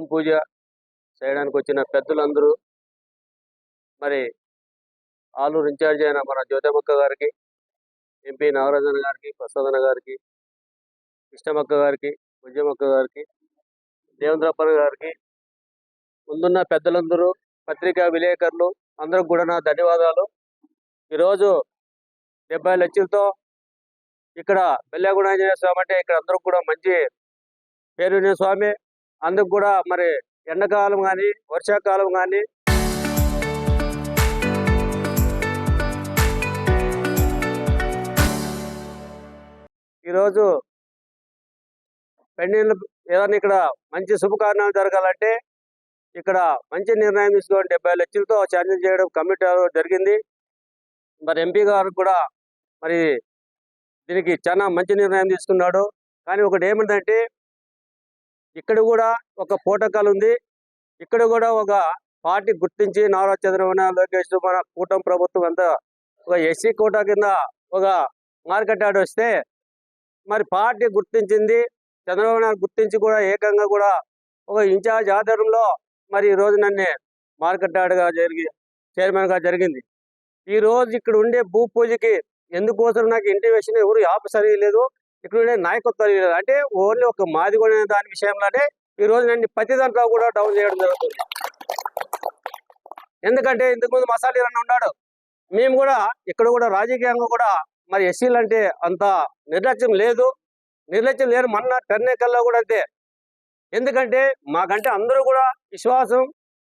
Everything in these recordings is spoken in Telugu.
భూమి పూజ చేయడానికి వచ్చిన పెద్దలందరూ, మరి ఆలూరు ఇన్ఛార్జ్ అయిన మన జ్యోతమ్మక్క గారికి, ఎంపీ నాగరాజన్ గారికి, ప్రసాదన గారికి, కృష్ణమక్క గారికి, విజయమక్క గారికి, దేవేంద్రప్పన్న గారికి, ముందున్న పెద్దలందరూ, పత్రికా విలేకరులు అందరికి కూడా నా ధన్యవాదాలు. ఈరోజు 70 లక్షలతో ఇక్కడ బెల్లాగూడ ఆంజనేయ స్వామి అంటే ఇక్కడ అందరికి కూడా మంచి పేరు స్వామి. అందుకు కూడా మరి ఎండాకాలం కానీ వర్షాకాలం కానీ ఈరోజు పెండిళ్ళు ఏదైనా ఇక్కడ మంచి శుభకార్యాలు జరగాలంటే ఇక్కడ మంచి నిర్ణయం తీసుకొని 70 లక్షలతో ఛార్జీలు చేయడం కమిటీ జరిగింది. మరి ఎంపీ గారు కూడా మరి దీనికి చాలా మంచి నిర్ణయం తీసుకున్నాడు. కానీ ఒకటి ఏమిటంటే ఇక్కడ కూడా ఒక ప్రోటోకాల్ ఉంది. ఇక్కడ కూడా ఒక పార్టీ గుర్తించి నారా చంద్రబాబు నాయుడు, లోకేష్ మన కూటమి ప్రభుత్వం అంతా ఒక ఎస్సీ కోటా కింద ఒక మార్కెట్ యార్డ్ వస్తే మరి పార్టీ గుర్తించింది, చంద్రబాబు నాయుడు గుర్తించి కూడా ఏకంగా కూడా ఒక ఇన్ఛార్జ్ ఆధారంలో మరి ఈ రోజు నన్ను మార్కెట్ యార్డ్గా చైర్మన్గా జరిగింది. ఈ రోజు ఇక్కడ ఉండే భూ పూజకి ఎందుకోసం నాకు ఇంటిమేషన్ ఎవరు ఆఫీసర్ లేదు, ఇక్కడ ఉండే నాయకత్వం లేదు. అంటే ఓన్లీ ఒక మాదిగొనే దాని విషయంలోనే ఈ రోజు నన్ను ప్రతి దాంట్లో కూడా డౌన్ చేయడం జరుగుతుంది. ఎందుకంటే ఇంతకుముందు మసాలి రన్న ఉన్నాడు. మేము కూడా ఇక్కడ కూడా రాజకీయంగా కూడా మరి ఎస్సీలు అంటే అంత నిర్లక్ష్యం లేదు, నిర్లక్ష్యం లేరు. మొన్న టెర్నేకల్లో కూడా అంతే. ఎందుకంటే మాకంటే అందరూ కూడా విశ్వాసం,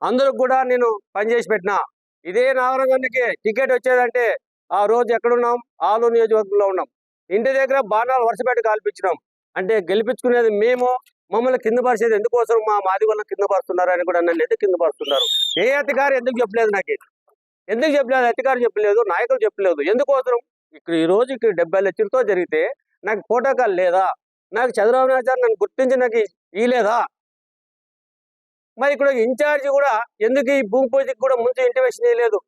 అందరికి కూడా నేను పనిచేసి పెట్టినా. ఇదే నాగరాజన్కి టికెట్ వచ్చేదంటే ఆ రోజు ఎక్కడున్నాం, ఆలూరు నియోజకవర్గంలో ఉన్నాం. ఇంటి దగ్గర బాణాలు వరుసపెట్టి కాల్పించినాం. అంటే గెలిపించుకునేది మేము, మమ్మల్ని కింద పరిచేది ఎందుకోసం మా మాదిగోళ్ళని కింద పరుస్తున్నారు అని కూడా నన్ను ఎందుకు కింద పరుస్తున్నారు. ఏ అధికారి ఎందుకు చెప్పలేదు, నాకు ఎందుకు చెప్పలేదు, అధికారులు చెప్పలేదు, నాయకులు చెప్పలేదు. ఎందుకోసం ఇక్కడ ఈ రోజు ఇక్కడ 70 లక్షలతో జరిగితే నాకు ప్రోటోకాల్ లేదా, నాకు చంద్రబాబు నాయుడు నన్ను గుర్తించి నాకు ఇలేదా? మరి ఇక్కడ ఇన్ఛార్జి కూడా ఎందుకు ఈ భూమి పూజకి కూడా ముందు ఇంటిమేషన్ చేయలేదు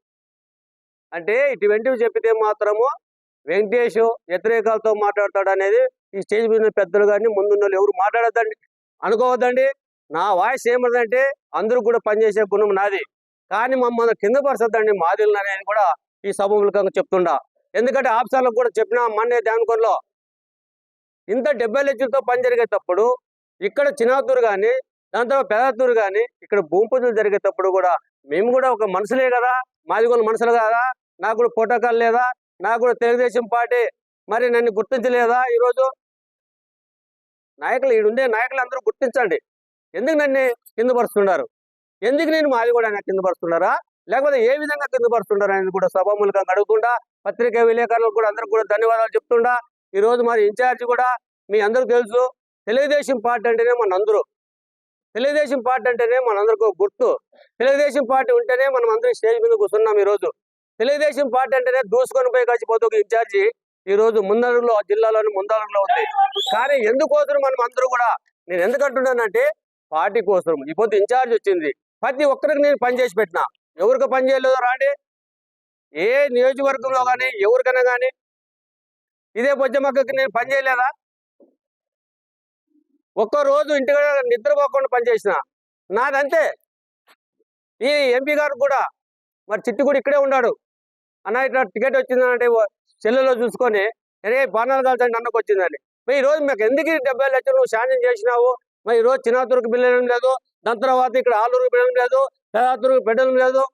అంటే ఇటువంటివి చెప్పితే మాత్రము వెంకటేష్ వ్యతిరేకాలతో మాట్లాడతాడు అనేది ఈ స్టేజ్ మీద పెద్దలు కానీ ముందున్న వాళ్ళు ఎవరు మాట్లాడద్దండి, అనుకోవద్దండి. నా వాయిస్ ఏమదంటే అందరూ కూడా పనిచేసే గుణం నాది, కానీ మమ్మల్ని కింద పరచద్దండి మాదిలు అనేది కూడా ఈ సభ మూలకంగా చెప్తుండా. ఎందుకంటే ఆఫీసర్లకు కూడా చెప్పిన మొన్నే దానికొనలో ఇంత 70 లక్షలతో పని జరిగేటప్పుడు ఇక్కడ చిన్నాతూరు కానీ దాని తర్వాత పెదాతూరు కానీ ఇక్కడ భూమి పూజలు జరిగేటప్పుడు కూడా మేము కూడా ఒక మనుషులే కదా, మాది కూడా మనుషులు కదా, నాకు కూడా ప్రోటోకాల్ లేదా, నాకు కూడా తెలుగుదేశం పార్టీ మరి నన్ను గుర్తించలేదా? ఈరోజు నాయకులు ఈడుండే నాయకులు అందరూ గుర్తించండి. ఎందుకు నన్ను కింద పరుస్తున్నారు, ఎందుకు నేను మాది కూడా కింద పరుస్తున్నారా, లేకపోతే ఏ విధంగా కింద పరుస్తున్నారు అనేది కూడా సభాముఖంగా అడుగుతుండా. పత్రికా విలేకరులకు కూడా అందరికి కూడా ధన్యవాదాలు చెప్తుండా. ఈరోజు మరి ఇన్ఛార్జి కూడా మీ అందరూ తెలుసు, తెలుగుదేశం పార్టీ అంటేనే మనందరూ, తెలుగుదేశం పార్టీ అంటేనే మనందరికీ గుర్తు, తెలుగుదేశం పార్టీ ఉంటేనే మనం అందరం స్టేజ్ మీద కూర్చున్నాం. ఈరోజు తెలుగుదేశం పార్టీ అంటేనే దూసుకొని పోయి కలిసిపోతే ఒక ఇన్ఛార్జి ఈరోజు ముందడుగులో జిల్లాలోని ముందడుగులో ఉంది. కానీ ఎందుకోసం మనం అందరూ కూడా, నేను ఎందుకంటున్నానంటే పార్టీ కోసం. ఇప్పుడు ఇన్ఛార్జ్ వచ్చింది, ప్రతి ఒక్కరికి నేను పనిచేసి పెట్టినా. ఎవరికి పని చేయలేదో రాండి, ఏ నియోజకవర్గంలో కానీ ఎవరికైనా కానీ. ఇదే బొజ్జమ్మక్కకి నేను పని చేయలేదా? ఒక్కరోజు ఇంటి నిద్రపోకుండా పనిచేసిన నాదంతే. ఈ ఎంపీ గారు కూడా మరి చిట్టు కూడా ఇక్కడే ఉన్నాడు. అన్న ఇట్లా టికెట్ వచ్చిందంటే సెల్లులో చూసుకొని అరే బాణాలు కాల్చండి అన్నకు వచ్చిందని. మరి ఈరోజు మీకు ఎందుకు 70 లక్షలు నువ్వు శాంక్షన్ చేసినావు? మరి ఈరోజు చిన్నాతూరుకు బిల్లు లేదు, దాని తర్వాత ఇక్కడ ఆలూరుకు బిల్లు లేదు, పెదాతూరుకు బిడ్డలు లేదు.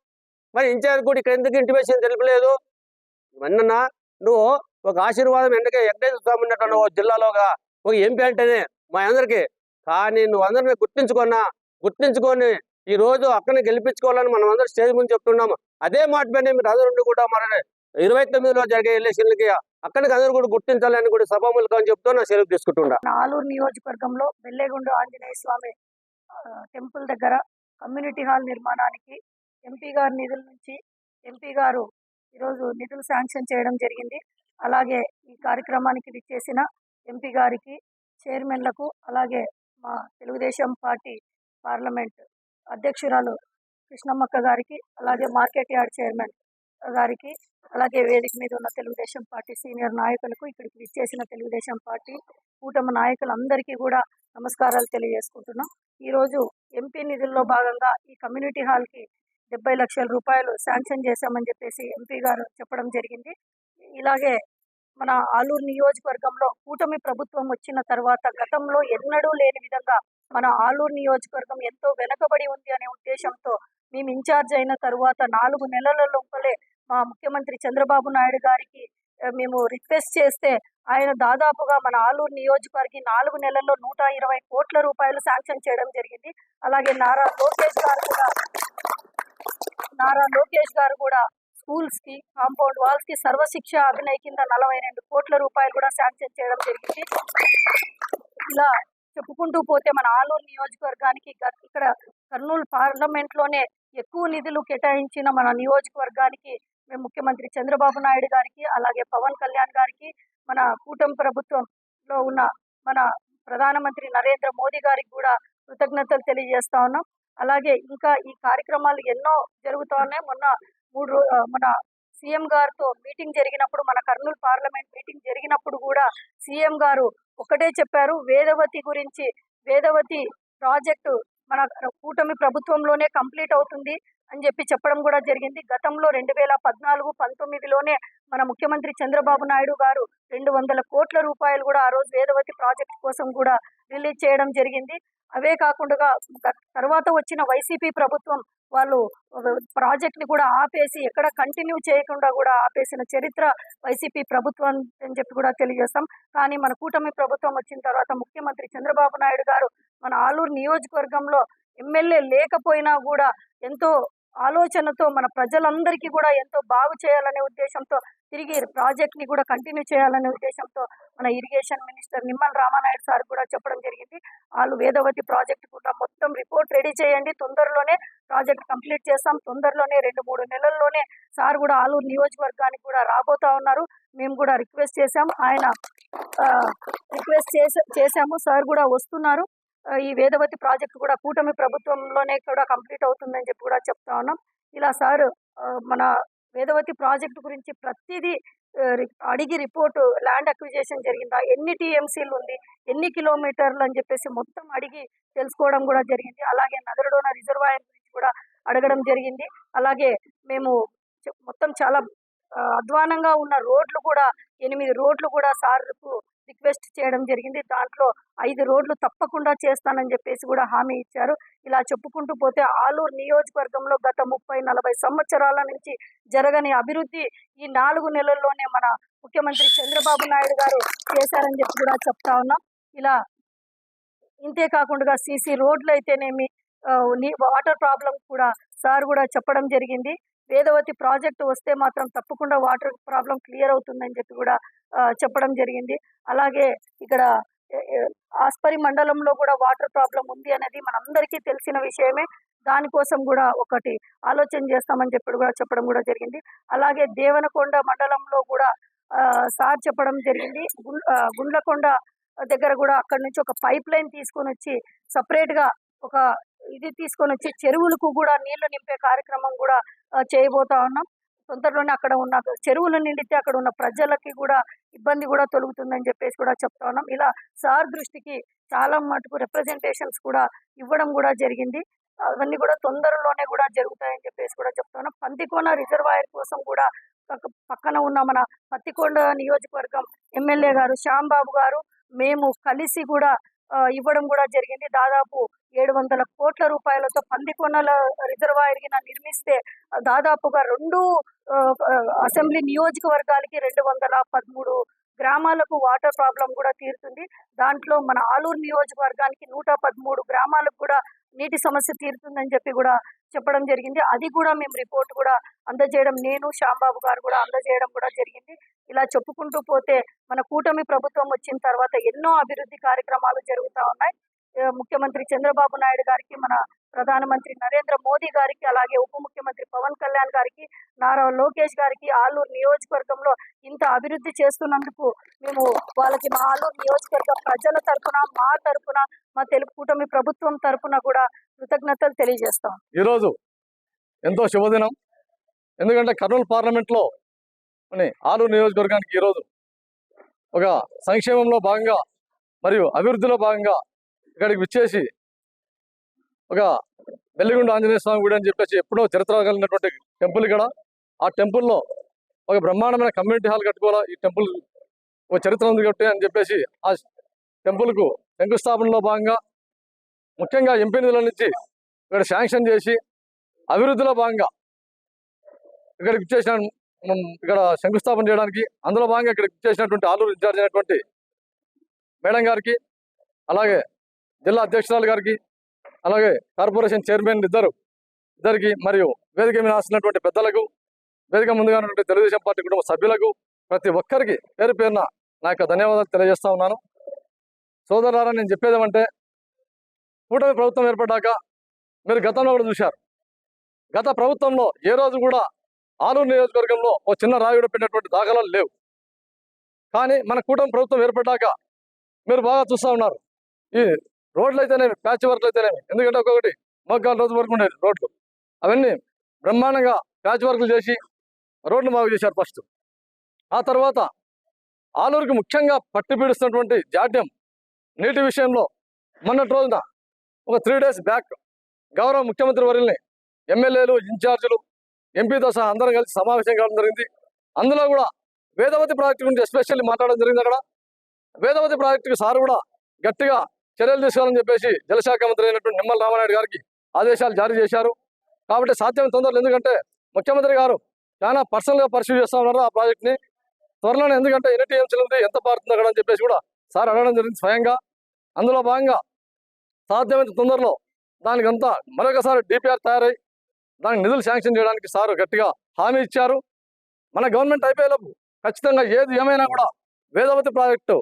మరి ఇన్ఛార్జ్ కూడా ఇక్కడ ఎందుకు ఇంటిమేషన్ తెలిపలేదు? ఇవన్నా నువ్వు ఒక ఆశీర్వాదం వెంకటేశ్వర స్వామి ఉన్నట్టు జిల్లాలోగా ఒక ఎంపీ అంటేనే మా అందరికీ. కానీ నువ్వు అందరినీ గుర్తించుకొని ఈ రోజు అక్కడిని గెలిపించుకోవాలని మనం అందరూ స్టేజ్ ముందు చెప్తున్నాము. అదే మాట పైన మీరు అందరూ కూడా మరి 29లో జరిగే ఎలక్షన్లకి అక్కడికి అందరూ కూడా గుర్తించాలని కూడా సభాముఖంగా చెప్తూ నా సెలవు తీసుకుంటున్నా. ఆలూరు నియోజకవర్గంలో బెల్లేగుండ ఆంజనేయ స్వామి టెంపుల్ దగ్గర కమ్యూనిటీ హాల్ నిర్మాణానికి ఎంపీ గారి నిధుల నుంచి ఎంపీ గారు ఈరోజు నిధులు శాంక్షన్ చేయడం జరిగింది. అలాగే ఈ కార్యక్రమానికి విచ్చేసిన ఎంపీ గారికి, చైర్మన్లకు, అలాగే మా తెలుగుదేశం పార్టీ పార్లమెంట్ అధ్యక్షురాలు కృష్ణమ్మక్క గారికి, అలాగే మార్కెట్ యార్డ్ చైర్మన్ గారికి, అలాగే వేదిక మీద ఉన్న తెలుగుదేశం పార్టీ సీనియర్ నాయకులకు, ఇక్కడికి విచ్చేసిన తెలుగుదేశం పార్టీ కూటమి నాయకులందరికీ కూడా నమస్కారాలు తెలియజేసుకుంటున్నాం. ఈరోజు ఎంపీ నిధుల్లో భాగంగా ఈ కమ్యూనిటీ హాల్కి 70 లక్షల రూపాయలు శాంక్షన్ చేశామని చెప్పేసి ఎంపీ గారు చెప్పడం జరిగింది. ఇలాగే మన ఆలూరు నియోజకవర్గంలో కూటమి ప్రభుత్వం వచ్చిన తర్వాత గతంలో ఎన్నడూ లేని విధంగా మన ఆలూరు నియోజకవర్గం ఎంతో వెనకబడి ఉంది అనే ఉద్దేశంతో మేము ఇన్ఛార్జ్ అయిన తరువాత 4 నెలల లోపలే మా ముఖ్యమంత్రి చంద్రబాబు నాయుడు గారికి మేము రిక్వెస్ట్ చేస్తే ఆయన దాదాపుగా మన ఆలూరు నియోజకవర్గం 4 నెలల్లో 120 కోట్ల రూపాయలు శాంక్షన్ చేయడం జరిగింది. అలాగే నారా లోకేష్ గారు కూడా స్కూల్స్ కి, కాంపౌండ్ వాల్స్ కి సర్వశిక్ష అభినయ్ కింద 42 కోట్ల రూపాయలు కూడా శాంక్షన్ చేయడం జరిగింది. ఇలా చెప్పుకుంటూ పోతే మన ఆలూరు నియోజకవర్గానికి ఇక్కడ కర్నూలు పార్లమెంట్ లోనే ఎక్కువ నిధులు కేటాయించిన మన నియోజకవర్గానికి మేము ముఖ్యమంత్రి చంద్రబాబు నాయుడు గారికి, అలాగే పవన్ కళ్యాణ్ గారికి, మన కూటమి ప్రభుత్వంలో ఉన్న మన ప్రధానమంత్రి నరేంద్ర మోదీ గారికి కూడా కృతజ్ఞతలు తెలియజేస్తా ఉన్నాం. అలాగే ఇంకా ఈ కార్యక్రమాలు ఎన్నో జరుగుతూ ఉన్నాయి. మన సీఎం గారితో మీటింగ్ జరిగినప్పుడు, మన కర్నూలు పార్లమెంట్ మీటింగ్ జరిగినప్పుడు కూడా సీఎం గారు ఒకటే చెప్పారు, వేదవతి గురించి. వేదవతి ప్రాజెక్టు మన కూటమి ప్రభుత్వంలోనే కంప్లీట్ అవుతుంది అని చెప్పడం కూడా జరిగింది. గతంలో 2014-19లోనే మన ముఖ్యమంత్రి చంద్రబాబు నాయుడు గారు 200 కోట్ల రూపాయలు కూడా ఆ రోజు వేదవతి ప్రాజెక్ట్ కోసం కూడా రిలీజ్ చేయడం జరిగింది. అవే కాకుండా తర్వాత వచ్చిన వైసీపీ ప్రభుత్వం వాళ్ళు ప్రాజెక్ట్ ని కూడా ఆపేసి ఎక్కడ కంటిన్యూ చేయకుండా కూడా ఆపేసిన చరిత్ర వైసీపీ ప్రభుత్వం అని చెప్పి కూడా తెలియజేస్తాం. కానీ మన కూటమి ప్రభుత్వం వచ్చిన తర్వాత ముఖ్యమంత్రి చంద్రబాబు నాయుడు గారు మన ఆలూరు నియోజకవర్గంలో ఎమ్మెల్యే లేకపోయినా కూడా ఎంతో ఆలోచనతో మన ప్రజలందరికీ కూడా ఎంతో బాగు చేయాలనే ఉద్దేశంతో, తిరిగి ప్రాజెక్ట్ ని కూడా కంటిన్యూ చేయాలనే ఉద్దేశంతో మన irrigation minister Nimmala Ramanaidu sir కూడా చెప్పడం జరిగింది. వాళ్ళు వేదవతి ప్రాజెక్ట్ కూడా మొత్తం రిపోర్ట్ రెడీ చేయండి, తొందరలోనే ప్రాజెక్ట్ కంప్లీట్ చేస్తాం, తొందరలోనే 2-3 నెలల్లోనే సార్ కూడా ఆలూరు నియోజకవర్గానికి కూడా రాబోతా ఉన్నారు. మేము కూడా రిక్వెస్ట్ చేశాము, ఆయన చేశాము, సార్ కూడా వస్తున్నారు. ఈ వేదవతి ప్రాజెక్ట్ కూడా కూటమి ప్రభుత్వంలోనే కూడా కంప్లీట్ అవుతుందని చెప్పి కూడా చెప్తా ఉన్నాం. ఇలా సార్ మన వేదవతి ప్రాజెక్టు గురించి ప్రతిదీ అడిగి రిపోర్టు, ల్యాండ్ అక్విజిషన్ జరిగిందా, ఎన్ని టీఎంసీలు ఉంది, ఎన్ని కిలోమీటర్లు అని చెప్పేసి మొత్తం అడిగి తెలుసుకోవడం కూడా జరిగింది. అలాగే నగరడోన రిజర్వాయర్ గురించి కూడా అడగడం జరిగింది. అలాగే మేము మొత్తం చాలా అధ్వానంగా ఉన్న రోడ్లు కూడా 8 రోడ్లు కూడా సార్కు రిక్వెస్ట్ చేయడం జరిగింది. దాంట్లో 5 రోడ్లు తప్పకుండా చేస్తానని చెప్పేసి కూడా హామీ ఇచ్చారు. ఇలా చెప్పుకుంటూ పోతే ఆలూరు నియోజకవర్గంలో గత 30-40 సంవత్సరాల నుంచి జరగని అభివృద్ధి ఈ 4 నెలల్లోనే మన ముఖ్యమంత్రి చంద్రబాబు నాయుడు గారు చేశారని చెప్పి కూడా చెప్తా ఉన్నాం. ఇలా ఇంతే కాకుండా సీసీ రోడ్లు అయితేనేమి, వాటర్ ప్రాబ్లం కూడా సార్ కూడా చెప్పడం జరిగింది. వేదవతి ప్రాజెక్టు వస్తే మాత్రం తప్పకుండా వాటర్ ప్రాబ్లం క్లియర్ అవుతుందని చెప్పి కూడా చెప్పడం జరిగింది. అలాగే ఇక్కడ ఆస్పరి మండలంలో కూడా వాటర్ ప్రాబ్లం ఉంది అనేది మనందరికీ తెలిసిన విషయమే. దానికోసం కూడా ఒకటి ఆలోచన చేస్తామని చెప్పి కూడా చెప్పడం కూడా జరిగింది. అలాగే దేవనకొండ మండలంలో కూడా సార్ చెప్పడం జరిగింది. గుండ్లకొండ దగ్గర కూడా అక్కడి నుంచి ఒక పైప్ లైన్ తీసుకొని వచ్చి సపరేట్గా ఒక ఇది తీసుకొని వచ్చి చెరువులకు కూడా నీళ్లు నింపే కార్యక్రమం కూడా చేయబోతా ఉన్నాం. తొందరలోనే అక్కడ ఉన్న చెరువులు నిండితే అక్కడ ఉన్న ప్రజలకి కూడా ఇబ్బంది కూడా తొలుగుతుందని చెప్పేసి కూడా చెప్తా ఉన్నాం. ఇలా సార్ దృష్టికి చాలా మటుకు రిప్రజెంటేషన్స్ కూడా ఇవ్వడం కూడా జరిగింది. అవన్నీ కూడా తొందరలోనే కూడా జరుగుతాయని చెప్పేసి కూడా చెప్తా ఉన్నాం. పందికొండ రిజర్వాయర్ కోసం కూడా పక్కన ఉన్న మన పత్తికొండ నియోజకవర్గం ఎమ్మెల్యే గారు శ్యాంబాబు గారు మేము కలిసి కూడా ఇవ్వడం కూడా జరిగింది. దాదాపు 700 కోట్ల రూపాయలతో పందికొండల రిజర్వాయర్ నిర్మిస్తే దాదాపుగా 2 అసెంబ్లీ నియోజకవర్గాలకి 213 గ్రామాలకు వాటర్ ప్రాబ్లం కూడా తీరుతుంది. దాంట్లో మన ఆలూరు నియోజకవర్గానికి 113 గ్రామాలకు కూడా నీటి సమస్య తీరుతుందని చెప్పి కూడా చెప్పడం జరిగింది. అది కూడా మేము రిపోర్ట్ కూడా అందజేయడం, నేను శ్యాంబాబు గారు కూడా అందజేయడం కూడా జరిగింది. ఇలా చెప్పుకుంటూ పోతే మన కూటమి ప్రభుత్వం వచ్చిన తర్వాత ఎన్నో అభివృద్ధి కార్యక్రమాలు జరుగుతూ ఉన్నాయి. ముఖ్యమంత్రి చంద్రబాబు నాయుడు గారికి, మన ప్రధానమంత్రి నరేంద్ర మోదీ గారికి, అలాగే ఉప ముఖ్యమంత్రి పవన్ కళ్యాణ్ గారికి, నారా లోకేష్ గారికి ఆలూరు నియోజకవర్గంలో ఇంత అభివృద్ధి చేస్తున్నందుకు మేము వాళ్ళకి మా ఆలూరు నియోజకవర్గ ప్రజల తరఫున, మా తరఫున, మా తెలుగు కూటమి ప్రభుత్వం తరఫున కూడా కృతజ్ఞతలు తెలియజేస్తాం. ఈరోజు ఎంతో శుభదినం. ఎందుకంటే కర్నూలు పార్లమెంట్లో ఆలూరు నియోజకవర్గానికి ఈరోజు ఒక సంక్షేమంలో భాగంగా మరియు అభివృద్ధిలో భాగంగా ఇక్కడికి విచ్చేసి ఒక వెల్లిగొండ ఆంజనేయ స్వామి గుడి అని చెప్పేసి ఎప్పుడో చరిత్ర కలిగినటువంటి టెంపుల్ ఇక్కడ. ఆ టెంపుల్లో ఒక బ్రహ్మాండమైన కమ్యూనిటీ హాల్ కట్టుకోవాలా, ఈ టెంపుల్ ఒక చరిత్ర ఉంది కాబట్టి అని చెప్పేసి ఆ టెంపుల్కు శంకుస్థాపనలో భాగంగా ముఖ్యంగా ఎంపీ నిధుల నుంచి ఇక్కడ శాంక్షన్ చేసి అభివృద్ధిలో భాగంగా ఇక్కడికి ఇచ్చేసిన ఇక్కడ శంకుస్థాపన చేయడానికి అందులో భాగంగా ఇక్కడికి ఇచ్చేసినటువంటి ఆలూరు ఇన్ఛార్జ్ అయినటువంటి మేడం గారికి, అలాగే జిల్లా అధ్యక్షురాలు గారికి, అలాగే కార్పొరేషన్ చైర్మన్ ఇద్దరికి మరియు వేదిక మీద ఆస్తున్నటువంటి పెద్దలకు, వేదిక ముందుగా ఉన్నటువంటి తెలుగుదేశం పార్టీ కుటుంబ సభ్యులకు, ప్రతి ఒక్కరికి పేరు పేరున నా యొక్క ధన్యవాదాలు తెలియజేస్తా ఉన్నాను. సోదరులారా, నేను చెప్పేదేమంటే కూటమి ప్రభుత్వం ఏర్పడ్డాక మీరు గతంలో కూడా చూశారు. గత ప్రభుత్వంలో ఏ రోజు కూడా ఆలూరు నియోజకవర్గంలో ఓ చిన్న రాయుడు పెట్టినటువంటి దాఖలాలు లేవు. కానీ మన కూటమి ప్రభుత్వం ఏర్పడ్డాక మీరు బాగా చూస్తూ ఉన్నారు. ఈ రోడ్లు అయితేనేమి, ప్యాచ్ వర్క్లు అయితేనేమి, ఎందుకంటే ఒక్కొక్కటి మగ్గాలు రోజు వరకు ఉండేది రోడ్లు, అవన్నీ బ్రహ్మాండంగా ప్యాచ్ వర్క్లు చేసి రోడ్లు బాగు చేశారు ఫస్ట్. ఆ తర్వాత ఆలూరుకి ముఖ్యంగా పట్టి పీడిస్తున్నటువంటి జాడ్యం నీటి విషయంలో మొన్నటి రోజున ఒక 3 days బ్యాక్ గౌరవ ముఖ్యమంత్రి వర్యుల్ని ఎమ్మెల్యేలు, ఇన్ఛార్జీలు, ఎంపీతో సహా అందరం కలిసి సమావేశం కావడం జరిగింది. అందులో కూడా వేదవతి ప్రాజెక్టు గురించి ఎస్పెషల్లీ మాట్లాడడం జరిగింది. అక్కడ వేదవతి ప్రాజెక్టుకి సార్ కూడా గట్టిగా చర్యలు తీసుకోవాలని చెప్పేసి జలశాఖ మంత్రి అయినటువంటి నిమ్మల రామానాయుడు గారికి ఆదేశాలు జారీ చేశారు. కాబట్టి సాధ్యమైన తొందరలో, ఎందుకంటే ముఖ్యమంత్రి గారు చాలా పర్సనల్గా పర్సూ చేస్తూ ఉన్నారు ఆ ప్రాజెక్ట్ని త్వరలోనే. ఎందుకంటే ఎన్ని టీఎంసీలు ఉంది, ఎంత పారుతుంది అక్కడ అని చెప్పేసి కూడా సార్ అడగడం జరిగింది స్వయంగా. అందులో భాగంగా సాధ్యమైన తొందరలో దానికంతా మరొకసారి డిపిఆర్ తయారై దానికి నిధులు శాంక్షన్ చేయడానికి సార్ గట్టిగా హామీ ఇచ్చారు. మన గవర్నమెంట్ అయిపోయేలోపు ఖచ్చితంగా ఏది ఏమైనా కూడా వేదవతి ప్రాజెక్టు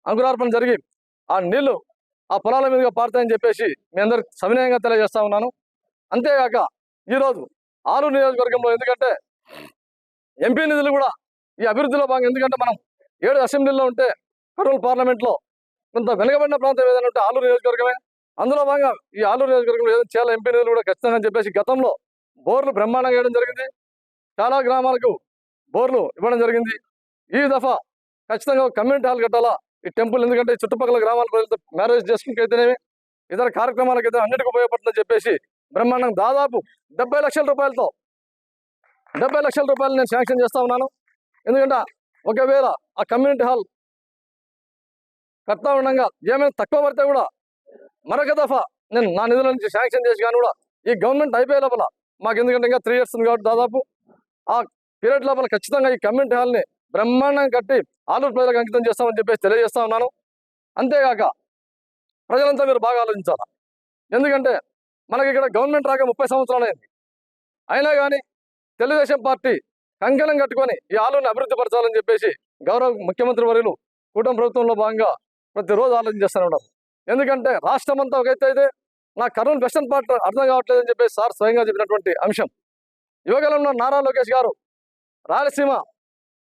అంకురార్పణ జరిగి ఆ నీళ్లు ఆ పొలాల మీదుగా పారుతాయని చెప్పేసి మీ అందరికి సవినయంగా తెలియజేస్తా ఉన్నాను. అంతేగాక ఈరోజు ఆలూరు నియోజకవర్గంలో ఎందుకంటే ఎంపీ నిధులు కూడా ఈ అభివృద్ధిలో భాగంగా, ఎందుకంటే మనం 7 అసెంబ్లీలో ఉంటే కర్నూలు పార్లమెంట్లో కొంత వెనుకబడిన ప్రాంతం ఏదైనా ఉంటే ఆలూరు నియోజకవర్గమే. అందులో భాగంగా ఈ ఆలూరు నియోజకవర్గంలో ఏదైనా చేయాలి ఎంపీ నిధులు కూడా ఖచ్చితంగా అని చెప్పేసి గతంలో బోర్లు బ్రహ్మాండంగా వేయడం జరిగింది. చాలా గ్రామాలకు బోర్లు ఇవ్వడం జరిగింది. ఈ దఫా ఖచ్చితంగా కమ్యూనిటీ హాల్ కట్టాలా ఈ టెంపుల్, ఎందుకంటే చుట్టుపక్కల గ్రామాల ప్రజలతో మ్యారేజ్ చేసుకుంటైతేనేమి ఇతర కార్యక్రమాలకైతే అన్నిటికీ ఉపయోగపడుతుందని చెప్పేసి బ్రహ్మాండంగా దాదాపు 70 లక్షల రూపాయలతో 70 లక్షల రూపాయలు నేను శాంక్షన్ చేస్తా ఉన్నాను. ఎందుకంటే ఒకవేళ ఆ కమ్యూనిటీ హాల్ కడతా ఉండగా ఏమైనా తక్కువ పడితే కూడా మరొక దఫా నేను నా నిధుల నుంచి శాంక్షన్ చేసి కానీ కూడా ఈ గవర్నమెంట్ అయిపోయే లోపల మాకు, ఎందుకంటే ఇంకా 3 years ఉంది కాబట్టి దాదాపు ఆ పీరియడ్ లోపల ఖచ్చితంగా ఈ కమ్యూనిటీ హాల్ని బ్రహ్మాండంగా కట్టి ఆలూరు ప్రజలకు అంకితం చేస్తామని చెప్పేసి తెలియజేస్తా ఉన్నాను. అంతేగాక ప్రజలంతా మీరు బాగా ఆలోచించాలి. ఎందుకంటే మనకి ఇక్కడ గవర్నమెంట్ రాక 30 సంవత్సరాలు అయింది. అయినా కానీ తెలుగుదేశం పార్టీ కంకణం కట్టుకొని ఈ ఆలూరుని అభివృద్ధి పరచాలని చెప్పేసి గౌరవ ముఖ్యమంత్రి వర్యులు కూటమి ప్రభుత్వంలో భాగంగా ప్రతిరోజు ఆలోచన చేస్తూనే ఉన్నారు. ఎందుకంటే రాష్ట్రం అంతా ఒక ఎత్తు అయితే నా కర్నూలు వెస్టర్న్ పార్ట్ అర్థం కావట్లేదని చెప్పేసి సార్ స్వయంగా చెప్పినటువంటి అంశం. యువకాలంలో నారా లోకేష్ గారు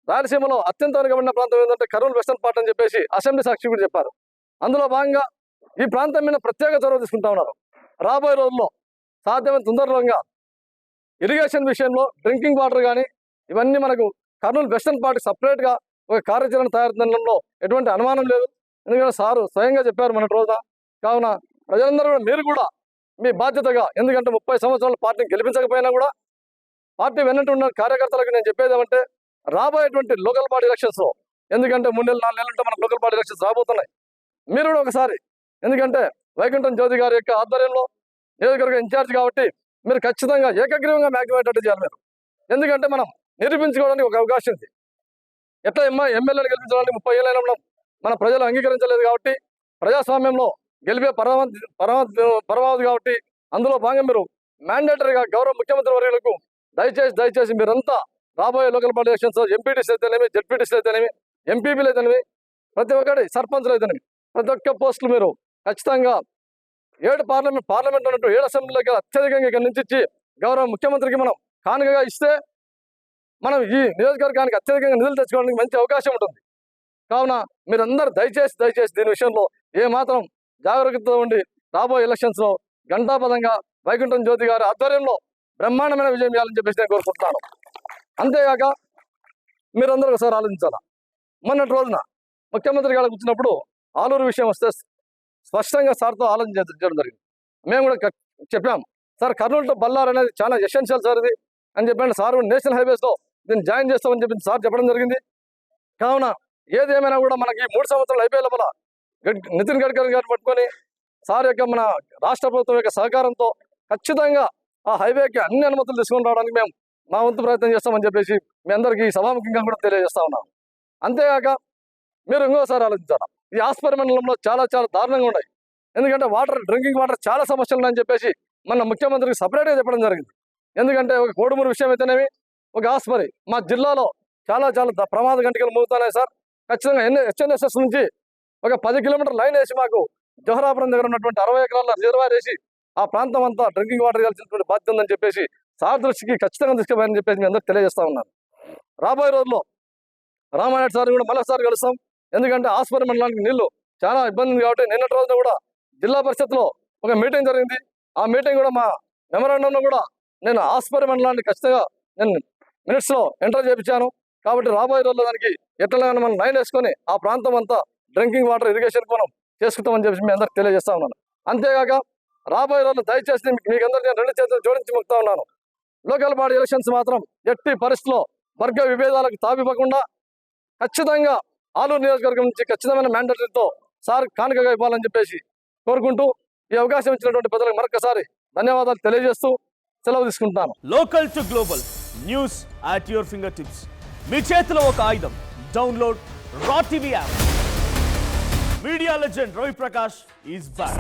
రాయలసీమలో అత్యంత వెనుకబడిన ప్రాంతం ఏంటంటే కర్నూలు వెస్టర్న్ పార్ట్ అని చెప్పేసి అసెంబ్లీ సాక్షి కూడా చెప్పారు. అందులో భాగంగా ఈ ప్రాంతం మీద ప్రత్యేక చొరవ తీసుకుంటా ఉన్నారు. రాబోయే రోజుల్లో సాధ్యమైన తొందరలోగా ఇరిగేషన్ విషయంలో డ్రింకింగ్ వాటర్ కానీ ఇవన్నీ మనకు కర్నూలు వెస్టర్న్ పార్ట్ సపరేట్గా ఒక కార్యాచరణ తయారు చేయడంలో ఎటువంటి అనుమానం లేదు. ఎందుకంటే సారు స్వయంగా చెప్పారు మన రోజున. కావున ప్రజలందరూ కూడా మీరు కూడా మీ బాధ్యతగా, ఎందుకంటే 30 సంవత్సరాల పార్టీని గెలిపించకపోయినా కూడా పార్టీ వెన్నట్టు ఉన్న కార్యకర్తలకు నేను చెప్పేది ఏమంటే రాబోయేటువంటి లోకల్ బాడీ ఎలక్షన్స్లో, ఎందుకంటే 3 నెలలు 4 నెలలు ఉంటే మనకు లోకల్ బాడీ ఎలక్షన్స్ రాబోతున్నాయి. మీరు కూడా ఒకసారి, ఎందుకంటే వైకుంఠం జ్యోతి గారి యొక్క ఆధ్వర్యంలో నియోజకవర్గ ఇన్ఛార్జ్ కాబట్టి మీరు ఖచ్చితంగా ఏకగ్రీవంగా మ్యాక్సిమేటట్టు చేయాలి మీరు. ఎందుకంటే మనం నిరూపించుకోవడానికి ఒక అవకాశం ఉంది. ఎట్లా ఎమ్మెల్యేలు గెలిపించడానికి 30 ఏళ్ళైనా మనం మన ప్రజలు అంగీకరించలేదు కాబట్టి ప్రజాస్వామ్యంలో గెలిపే పరమావధి కాబట్టి అందులో భాగంగా మీరు మ్యాండేటరీగా గౌరవ ముఖ్యమంత్రి వర్యులకు దయచేసి మీరంతా రాబోయే లోకల్ బాడీ ఎలక్షన్స్ ఎంపీటీసీ అయితేనేమి, జెడ్పీటీసీ అయితేనేమి, ఎంపీపీలు అయితేనేమి, ప్రతి ఒక్కటి సర్పంచ్లు అయితేనేమి ప్రతి ఒక్క పోస్టులు మీరు ఖచ్చితంగా 7 పార్లమెంట్ ఉన్నట్టు 7 అసెంబ్లీలకి అత్యధికంగా ఇక్కడి నుంచి ఇచ్చి గౌరవ ముఖ్యమంత్రికి మనం కానుకగా ఇస్తే మనం ఈ నియోజకవర్గానికి అత్యధికంగా నిధులు తెచ్చుకోవడానికి మంచి అవకాశం ఉంటుంది. కావున మీరందరూ దయచేసి దీని విషయంలో ఏమాత్రం జాగ్రత్తతో ఉండి రాబోయే ఎలక్షన్స్లో ఘంటాపదంగా వైకుంఠం జ్యోతి గారి ఆధ్వర్యంలో బ్రహ్మాండమైన విజయం చేయాలని చెప్పేసి నేను కోరుకుంటున్నాను. అంతేగాక మీరందరూ ఒకసారి ఆలోచించాలా. మొన్నటి రోజున ముఖ్యమంత్రి గారు కూర్చున్నప్పుడు ఆలూరు విషయం వస్తే స్పష్టంగా సార్తో ఆలోచన చేయడం జరిగింది. మేము కూడా చెప్పాం సార్ కర్నూలు టు బళ్ళారి అనేది చాలా ఎసెన్షియల్ సార్ ఇది అని చెప్పండి. సార్ నేషనల్ హైవేస్లో దీన్ని జాయిన్ చేస్తామని చెప్పి సార్ చెప్పడం జరిగింది. కావున ఏదేమైనా కూడా మనకి 3 సంవత్సరాలు అయిపోయే లోపల నితిన్ గడ్కరీ గారిని పట్టుకొని సార్ యొక్క మన రాష్ట్ర ప్రభుత్వం యొక్క సహకారంతో ఖచ్చితంగా ఆ హైవేకి అన్ని అనుమతులు తీసుకొని రావడానికి మేము మా వంతు ప్రయత్నం చేస్తామని చెప్పేసి మీ అందరికీ సభాముఖంగా కూడా తెలియజేస్తా ఉన్నాం. అంతేగాక మీరు ఇంకోసారి ఆలోచించాలి, ఈ ఆస్పరి మండలంలో చాలా చాలా దారుణంగా ఉన్నాయి. ఎందుకంటే డ్రింకింగ్ వాటర్ చాలా సమస్యలు ఉన్నాయని చెప్పేసి మన ముఖ్యమంత్రికి సపరేట్గా చెప్పడం జరిగింది. ఎందుకంటే ఒక కోడుమూరు విషయం అయితేనేమి, ఒక ఆస్పరి మా జిల్లాలో చాలా చాలా ప్రమాద గంటలు మోగుతున్నాయి సార్. ఖచ్చితంగా హెచ్ఎన్ఎస్ఎస్ నుంచి ఒక 10 కిలోమీటర్ లైన్ వేసి మాకు జోహరాపురం దగ్గర ఉన్నటువంటి 60 ఎకరాల రిజర్వాయర్ వేసి ఆ ప్రాంతం అంతా డ్రింకింగ్ వాటర్ ఇవ్వాల్సినటువంటి బాధ్యత ఉందని చెప్పేసి సార్ దృష్టికి ఖచ్చితంగా తీసుకుపోయారని చెప్పేసి మీ అందరికీ తెలియజేస్తా ఉన్నాను. రాబోయే రోజుల్లో రామానాయుడు సార్ కూడా మళ్ళీసారి కలుస్తాం. ఎందుకంటే ఆస్పరి మండలానికి నీళ్లు చాలా ఇబ్బంది ఉంది కాబట్టి నిన్నటి రోజున కూడా జిల్లా పరిషత్లో ఒక మీటింగ్ జరిగింది. ఆ మీటింగ్ కూడా మా మెమరాండంలో కూడా నేను ఆస్పరి మండలాన్ని ఖచ్చితంగా నేను మినిట్స్లో ఎంటర్ చేయించాను. కాబట్టి రాబోయే రోజుల్లో దానికి ఎట్లా మనం లైన్ వేసుకొని ఆ ప్రాంతం అంతా డ్రింకింగ్ వాటర్ ఇరిగేషన్ మనం చేసుకుంటామని చెప్పి మీ అందరికి తెలియజేస్తా ఉన్నాను. అంతేగాక రాబోయే రోజుల్లో దయచేసి మీకు అందరికీ నేను 2 చేతులు జోడించి మొక్కుతా ఉన్నాను. లోకల్ బాడీ ఎలక్షన్స్ మాత్రం ఎట్టి పరిస్థితుల్లో వర్గ విభేదాలకు తావివ్వకుండా ఖచ్చితంగా ఆలూరు నియోజకవర్గం నుంచి ఖచ్చితమైన మ్యాండేటరీతో సార్ కానుకగా ఇవ్వాలని చెప్పేసి కోరుకుంటూ ఈ అవకాశం ఇచ్చినటువంటి ప్రజలకు మరొకసారి ధన్యవాదాలు తెలియజేస్తూ సెలవు తీసుకుంటున్నాను. Local to global news at your finger tips. మీ చేతిలో ఒక ఆయుధం. Download raw TV app. Media legend Ravi Prakash is back.